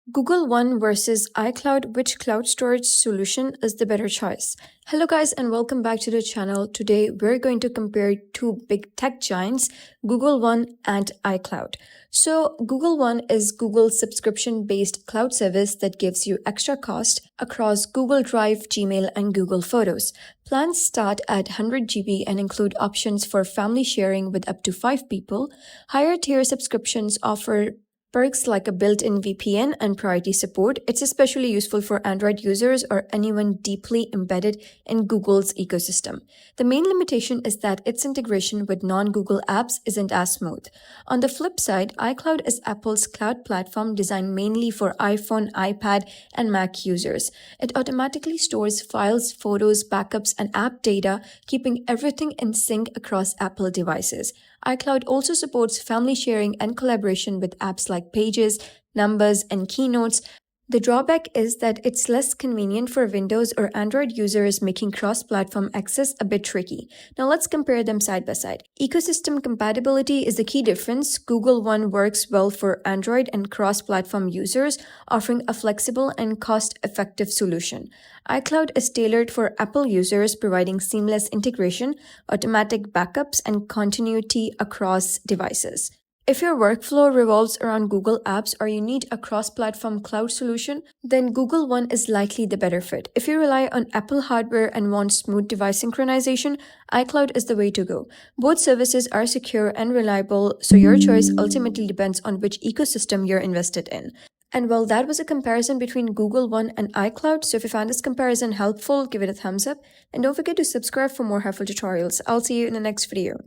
Google One versus iCloud, which cloud storage solution is the better choice? Hello guys and welcome back to the channel. Today we're going to compare two big tech giants, Google One and iCloud. So Google One is Google's subscription-based cloud service that gives you extra cost across Google Drive, Gmail, and Google Photos. Plans start at 100 GB and include options for family sharing with up to 5 people. Higher tier subscriptions offer perks like a built-in VPN and priority support. It's especially useful for Android users or anyone deeply embedded in Google's ecosystem. The main limitation is that its integration with non-Google apps isn't as smooth. On the flip side, iCloud is Apple's cloud platform designed mainly for iPhone, iPad, and Mac users. It automatically stores files, photos, backups, and app data, keeping everything in sync across Apple devices. iCloud also supports family sharing and collaboration with apps like Pages, Numbers, and Keynotes. The drawback is that it's less convenient for Windows or Android users, making cross-platform access a bit tricky. Now let's compare them side by side. Ecosystem compatibility is the key difference. Google One works well for Android and cross-platform users, offering a flexible and cost-effective solution. iCloud is tailored for Apple users, providing seamless integration, automatic backups, and continuity across devices. If your workflow revolves around Google Apps or you need a cross-platform cloud solution, then Google One is likely the better fit. If you rely on Apple hardware and want smooth device synchronization, iCloud is the way to go. Both services are secure and reliable, so your choice ultimately depends on which ecosystem you're invested in. And well, that was a comparison between Google One and iCloud. So if you found this comparison helpful, give it a thumbs up. And don't forget to subscribe for more helpful tutorials. I'll see you in the next video.